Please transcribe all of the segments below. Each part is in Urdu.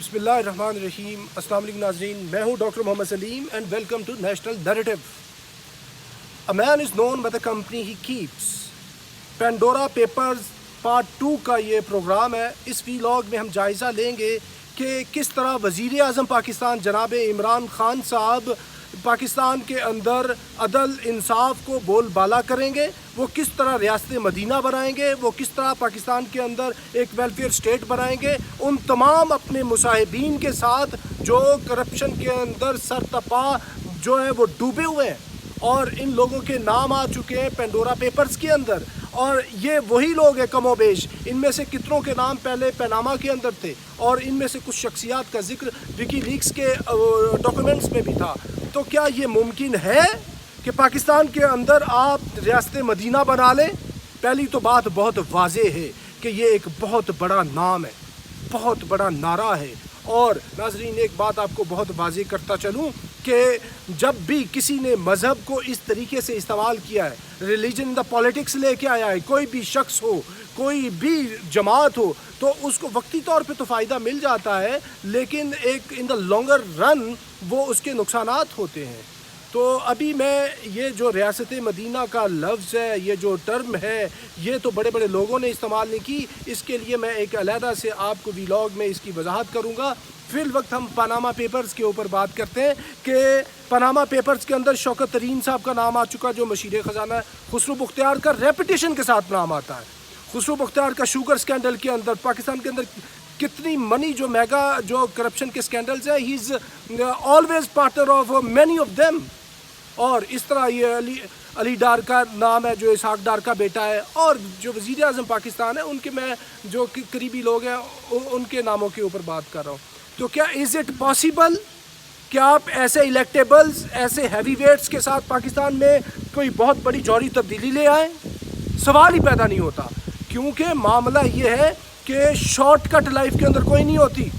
بسم اللہ الرحمن الرحیم. السلام علیکم ناظرین, میں ہوں doctor Muhammad Saleem and welcome to national narrative. A man is known by the company he keeps. Pandora Papers part 2 کا یہ پروگرام ہے. اس ویلاگ میں ہم جائزہ لیں گے کہ کس طرح وزیر اعظم پاکستان جناب عمران خان صاحب پاکستان کے اندر عدل انصاف کو بول بالا کریں گے, وہ کس طرح ریاست مدینہ بنائیں گے, وہ کس طرح پاکستان کے اندر ایک ویلفیئر اسٹیٹ بنائیں گے, ان تمام اپنے مصاحبین کے ساتھ جو کرپشن کے اندر سرتپا جو ہے وہ ڈوبے ہوئے ہیں, اور ان لوگوں کے نام آ چکے ہیں پینڈورا پیپرز کے اندر. اور یہ وہی لوگ ہیں کم و بیش, ان میں سے کتنوں کے نام پہلے پیناما کے اندر تھے, اور ان میں سے کچھ شخصیات کا ذکر وکی لیکس کے ڈاکومنٹس میں بھی تھا. تو کیا یہ ممکن ہے کہ پاکستان کے اندر آپ ریاست مدینہ بنا لیں؟ پہلی تو بات بہت واضح ہے کہ یہ ایک بہت بڑا نام ہے, بہت بڑا نعرہ ہے. اور ناظرین ایک بات آپ کو بہت واضح کرتا چلوں کہ جب بھی کسی نے مذہب کو اس طریقے سے استعمال کیا ہے, ریلیجن ان دا پالیٹکس لے کے آیا ہے, کوئی بھی شخص ہو, کوئی بھی جماعت ہو, تو اس کو وقتی طور پہ تو فائدہ مل جاتا ہے, لیکن ایک ان دا لانگر رن وہ اس کے نقصانات ہوتے ہیں. تو ابھی میں یہ جو ریاست مدینہ کا لفظ ہے, یہ جو ٹرم ہے, یہ تو بڑے بڑے لوگوں نے استعمال نہیں کی. اس کے لیے میں ایک علیحدہ سے آپ کو ویلاگ میں اس کی وضاحت کروں گا. فی الوقت ہم پاناما پیپرز کے اوپر بات کرتے ہیں کہ پاناما پیپرز کے اندر شوکت ترین صاحب کا نام آ چکا, جو مشیر خزانہ خسرو بختیار کا ریپیٹیشن کے ساتھ نام آتا ہے. خسرو بختیار کا شوگر سکینڈل کے اندر پاکستان کے اندر کتنی منی جو میگا جو کرپشن کے سکینڈلز ہیں, he is always partner of many of them. اور اس طرح یہ علی ڈار کا نام ہے جو اسحاق ڈار کا بیٹا ہے, اور جو وزیر اعظم پاکستان ہے ان کے میں جو قریبی لوگ ہیں ان کے ناموں کے اوپر بات کر رہا ہوں. تو کیا از اٹ پاسبل کہ آپ ایسے الیکٹیبلز, ایسے ہیوی ویٹس کے ساتھ پاکستان میں کوئی بہت بڑی جوہری تبدیلی لے آئیں؟ سوال ہی پیدا نہیں ہوتا, کیونکہ معاملہ یہ ہے کہ شارٹ کٹ لائف کے اندر کوئی نہیں ہوتی.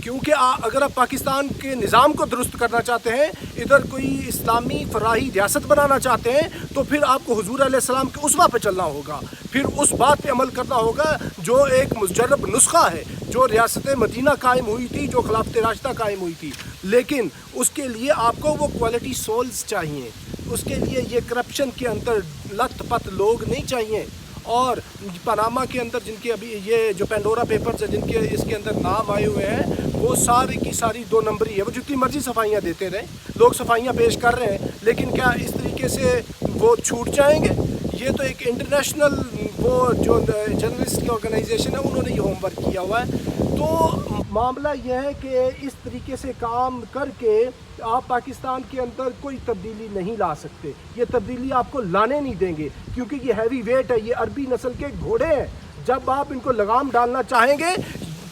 کیونکہ اگر آپ پاکستان کے نظام کو درست کرنا چاہتے ہیں, ادھر کوئی اسلامی فلاحی ریاست بنانا چاہتے ہیں, تو پھر آپ کو حضور علیہ السلام کے اسوہ پہ چلنا ہوگا, پھر اس بات پہ عمل کرنا ہوگا جو ایک مجرب نسخہ ہے, جو ریاست مدینہ قائم ہوئی تھی, جو خلافت راشدہ قائم ہوئی تھی. لیکن اس کے لیے آپ کو وہ کوالٹی سولز چاہیے, اس کے لیے یہ کرپشن کے اندر لت پت لوگ نہیں چاہیے. اور پاناما کے اندر جن کے ابھی یہ جو پینڈورا پیپرز ہیں جن کے اس کے اندر نام آئے ہوئے ہیں, وہ ساری کی ساری 2 نمبری ہے. وہ جتنی مرضی صفائیاں دیتے رہیں, لوگ صفائیاں پیش کر رہے ہیں, لیکن کیا اس طریقے سے وہ چھوٹ جائیں گے؟ یہ تو ایک انٹرنیشنل وہ جو جرنلسٹ کی آرگنائزیشن ہے انہوں نے یہ ہوم ورک کیا ہوا ہے. تو معاملہ یہ ہے کہ اس طریقے سے کام کر کے آپ پاکستان کے اندر کوئی تبدیلی نہیں لا سکتے. یہ تبدیلی آپ کو لانے نہیں دیں گے, کیونکہ یہ ہیوی ویٹ ہے, یہ عربی نسل کے گھوڑے ہیں. جب آپ ان کو لگام ڈالنا چاہیں گے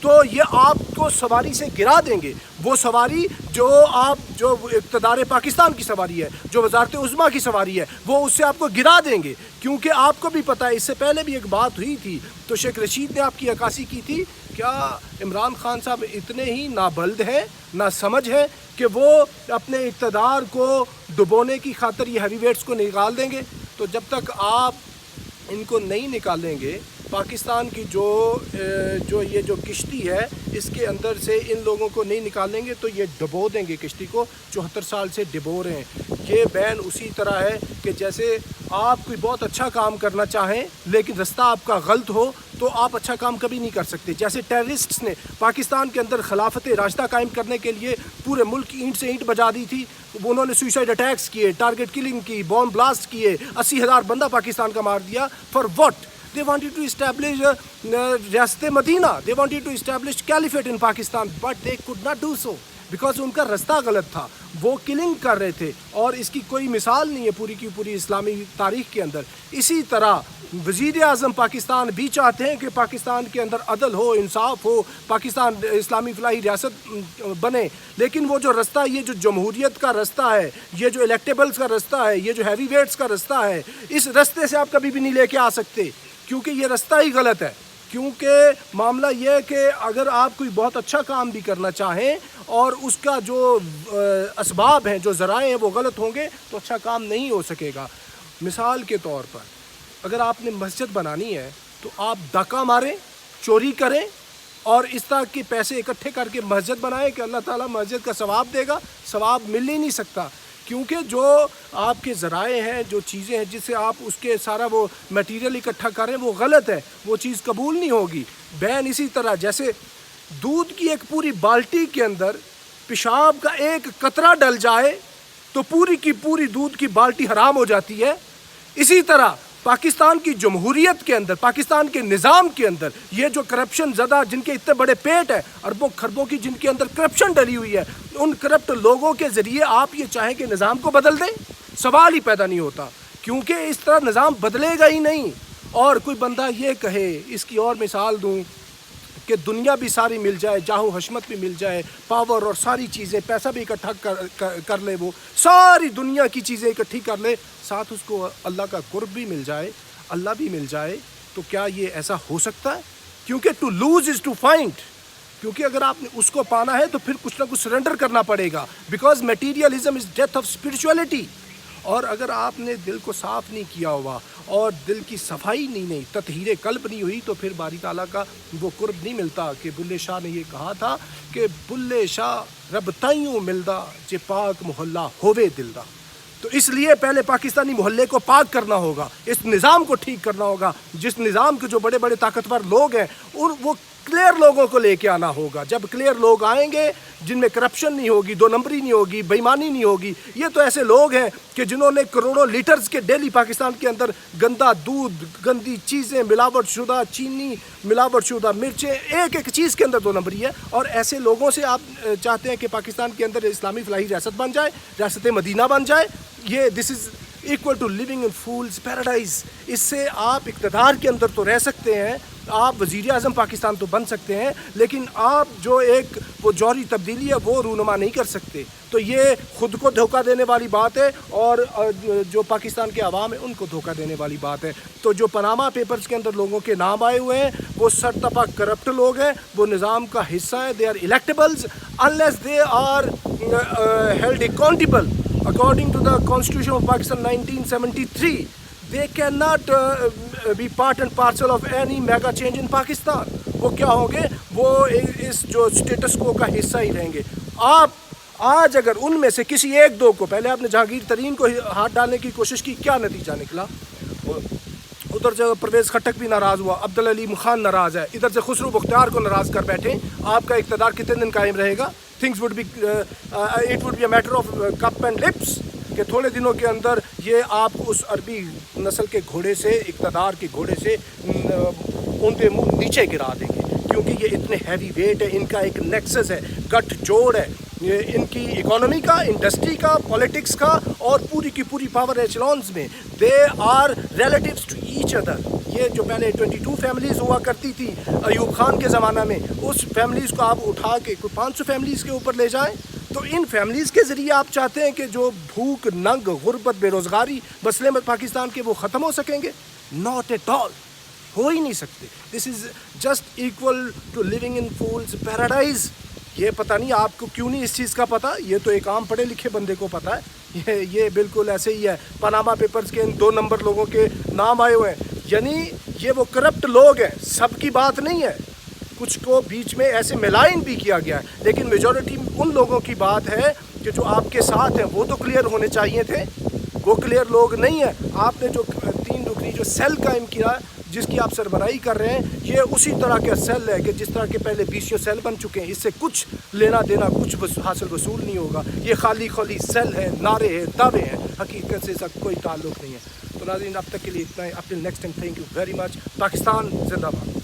تو یہ آپ کو سواری سے گرا دیں گے. وہ سواری جو اقتدار پاکستان کی سواری ہے, جو وزارت عظمیٰ کی سواری ہے, وہ اس سے آپ کو گرا دیں گے. کیونکہ آپ کو بھی پتہ ہے, اس سے پہلے بھی ایک بات ہوئی تھی تو شیخ رشید نے آپ کی عکاسی کی تھی. کیا عمران خان صاحب اتنے ہی نابلد ہیں, نہ سمجھ ہے کہ وہ اپنے اقتدار کو ڈبونے کی خاطر یہ ہیوی ویٹس کو نکال دیں گے؟ تو جب تک آپ ان کو نہیں نکالیں گے, پاکستان کی جو یہ جو کشتی ہے اس کے اندر سے ان لوگوں کو نہیں نکالیں گے تو یہ ڈبو دیں گے کشتی کو. 74 سال سے ڈبو رہے ہیں. یہ بین اسی طرح ہے کہ جیسے آپ کوئی بہت اچھا کام کرنا چاہیں لیکن رستہ آپ کا غلط ہو تو آپ اچھا کام کبھی نہیں کر سکتے. جیسے ٹیررسٹس نے پاکستان کے اندر خلافت راشدہ قائم کرنے کے لیے پورے ملک کی اینٹ سے اینٹ بجا دی تھی. انہوں نے سوئسائڈ اٹیکس کیے, ٹارگٹ کلنگ کی, بوم بلاسٹ کیے, 80,000 بندہ پاکستان کا مار دیا. For what? They wanted to establish ریاست مدینہ. They wanted to establish caliphate in Pakistan, but they could not do so because ان کا رستہ غلط تھا. وہ کلنگ کر رہے تھے, اور اس کی کوئی مثال نہیں ہے پوری کی پوری اسلامی تاریخ کے اندر. اسی طرح وزیر اعظم پاکستان بھی چاہتے ہیں کہ پاکستان کے اندر عدل ہو, انصاف ہو, پاکستان اسلامی فلاحی ریاست بنے. لیکن وہ جو رستہ, یہ جو جمہوریت کا رستہ ہے, یہ جو الیکٹیبلز کا رستہ ہے, یہ جو ہیوی ویٹس کا رستہ ہے, اس رستے سے آپ کبھی بھی نہیں لے کے آ سکتے, کیونکہ یہ رستہ ہی غلط ہے. کیونکہ معاملہ یہ ہے کہ اگر آپ کوئی بہت اچھا کام بھی کرنا چاہیں اور اس کا جو اسباب ہیں, جو ذرائع ہیں وہ غلط ہوں گے تو اچھا کام نہیں ہو سکے گا. مثال کے طور پر اگر آپ نے مسجد بنانی ہے تو آپ ڈاکہ ماریں, چوری کریں, اور اس طرح کے پیسے اکٹھے کر کے مسجد بنائیں کہ اللہ تعالیٰ مسجد کا ثواب دے گا، ثواب مل ہی نہیں سکتا، کیونکہ جو آپ کے ذرائع ہیں، جو چیزیں ہیں جس سے آپ اس کے سارا وہ میٹیریل اکٹھا کریں وہ غلط ہے، وہ چیز قبول نہیں ہوگی۔ بین اسی طرح جیسے دودھ کی ایک پوری بالٹی کے اندر پیشاب کا ایک قطرہ ڈل جائے تو پوری کی پوری دودھ کی بالٹی حرام ہو جاتی ہے، اسی طرح پاکستان کی جمہوریت کے اندر، پاکستان کے نظام کے اندر یہ جو کرپشن زدہ جن کے اتنے بڑے پیٹ ہیں، اربوں خربوں کی جن کے اندر کرپشن ڈلی ہوئی ہے، ان کرپٹ لوگوں کے ذریعے آپ یہ چاہیں کہ نظام کو بدل دیں، سوال ہی پیدا نہیں ہوتا، کیونکہ اس طرح نظام بدلے گا ہی نہیں۔ اور کوئی بندہ یہ کہے، اس کی اور مثال دوں کہ دنیا بھی ساری مل جائے، جاہو حشمت بھی مل جائے، پاور اور ساری چیزیں، پیسہ بھی اکٹھا کر لے، وہ ساری دنیا کی چیزیں اکٹھی کر لے، ساتھ اس کو اللہ کا قرب بھی مل جائے، اللہ بھی مل جائے، تو کیا یہ ایسا ہو سکتا ہے؟ کیونکہ to lose is to find, کیونکہ اگر آپ نے اس کو پانا ہے تو پھر کچھ نہ کچھ سرنڈر کرنا پڑے گا، because materialism is death of spirituality. اور اگر آپ نے دل کو صاف نہیں کیا ہوا اور دل کی صفائی نہیں تطہیر قلب نہیں ہوئی، تو پھر باری تعالیٰ کا وہ قرب نہیں ملتا۔ کہ بلے شاہ نے یہ کہا تھا کہ بلے شاہ رب تائیوں ملدا جے پاک محلہ ہووے دلدا۔ تو اس لیے پہلے پاکستانی محلے کو پاک کرنا ہوگا، اس نظام کو ٹھیک کرنا ہوگا، جس نظام کے جو بڑے بڑے طاقتور لوگ ہیں اور وہ کلیئر لوگوں کو لے کے آنا ہوگا۔ جب کلیئر لوگ آئیں گے جن میں کرپشن نہیں ہوگی، دو نمبری نہیں ہوگی، بے ایمانی نہیں ہوگی، یہ تو ایسے لوگ ہیں کہ جنہوں نے کروڑوں لیٹرز کے ڈیلی پاکستان کے اندر گندا دودھ، گندی چیزیں، ملاوٹ شدہ چینی، ملاوٹ شدہ مرچیں، ایک ایک چیز کے اندر دو نمبری ہے۔ اور ایسے لوگوں سے آپ چاہتے ہیں کہ پاکستان کے اندر اسلامی فلاحی ریاست بن جائے، ریاست مدینہ بن جائے، یہ this is equal to living in fool's paradise. اس سے آپ اقتدار کے اندر تو رہ سکتے ہیں، آپ وزیر اعظم پاکستان تو بن سکتے ہیں، لیکن آپ جو ایک وہ جوہری تبدیلی ہے وہ رونما نہیں کر سکتے۔ تو یہ خود کو دھوکہ دینے والی بات ہے، اور جو پاکستان کے عوام ہیں ان کو دھوکہ دینے والی بات ہے۔ تو جو پاناما پیپرز کے اندر لوگوں کے نام آئے ہوئے ہیں وہ سرتپا کرپٹ لوگ ہیں، وہ نظام کا حصہ ہے، they are electables unless they are held accountable according to the Constitution of Pakistan 1973. They cannot be part and parcel of any mega change in Pakistan. وہ کیا ہوں گے؟ وہ اس جو اسٹیٹس کو کا حصہ ہی رہیں گے۔ آپ آج اگر ان میں سے کسی ایک دو کو، پہلے آپ نے جہانگیر ترین کو ہاتھ ڈالنے کی کوشش کی، کیا نتیجہ نکلا؟ ادھر سے پرویز خٹک بھی ناراض ہوا، عبدالعلیم خان ناراض ہے، ادھر سے خسرو بختیار کو ناراض کر بیٹھے، آپ کا اقتدار کتنے دن قائم رہے گا؟ It would be a matter of cup and lips، کہ تھوڑے دنوں کے اندر یہ آپ اس عربی نسل کے گھوڑے سے، اقتدار کے گھوڑے سے ان پہ منہ نیچے گرا دیں گے، کیونکہ یہ اتنے ہیوی ویٹ ہے، ان کا ایک نیکسس ہے، گٹھ جوڑ ہے، ان کی اکانومی کا، انڈسٹری کا، پولیٹکس کا، اور پوری کی پوری پاور ایچلونز میں they are relatives to each other. یہ جو پہلے 22 فیملیز ہوا کرتی تھی ایوب خان کے زمانہ میں، اس فیملیز کو آپ اٹھا کے کوئی 500 فیملیز کے اوپر لے جائیں، تو ان فیملیز کے ذریعے آپ چاہتے ہیں کہ جو بھوک، ننگ، غربت، بے روزگاری مسئلے میں پاکستان کے وہ ختم ہو سکیں گے؟ ناٹ ایٹ آل، ہو ہی نہیں سکتے۔ This is just equal to living in fool's paradise. یہ پتہ نہیں آپ کو کیوں نہیں اس چیز کا پتہ، یہ تو ایک عام پڑھے لکھے بندے کو پتہ ہے، یہ بالکل ایسے ہی ہے۔ پاناما پیپرز کے ان 2 نمبر لوگوں کے نام آئے ہوئے ہیں، یعنی یہ وہ کرپٹ لوگ ہیں، سب کی بات نہیں ہے، کچھ کو بیچ میں ایسے ملائن بھی کیا گیا ہے، لیکن میجورٹی ان لوگوں کی بات ہے کہ جو آپ کے ساتھ ہیں وہ تو کلیئر ہونے چاہیے تھے، وہ کلیئر لوگ نہیں ہیں۔ آپ نے جو 3 رکنی جو سیل قائم کیا، جس کی آپ سربراہی کر رہے ہیں، یہ اسی طرح کا سیل ہے کہ جس طرح کے پہلے 20 سیل بن چکے ہیں، اس سے کچھ لینا دینا، کچھ حاصل وصول نہیں ہوگا۔ یہ خالی سیل ہے، نعرے ہیں، دعوے ہیں، حقیقت سے اس کا کوئی تعلق نہیں ہے۔ تو ناظرین اب تک کے لیے اتنا ہے، اپنے next time, thank you very much. Pakistan زندہ باد۔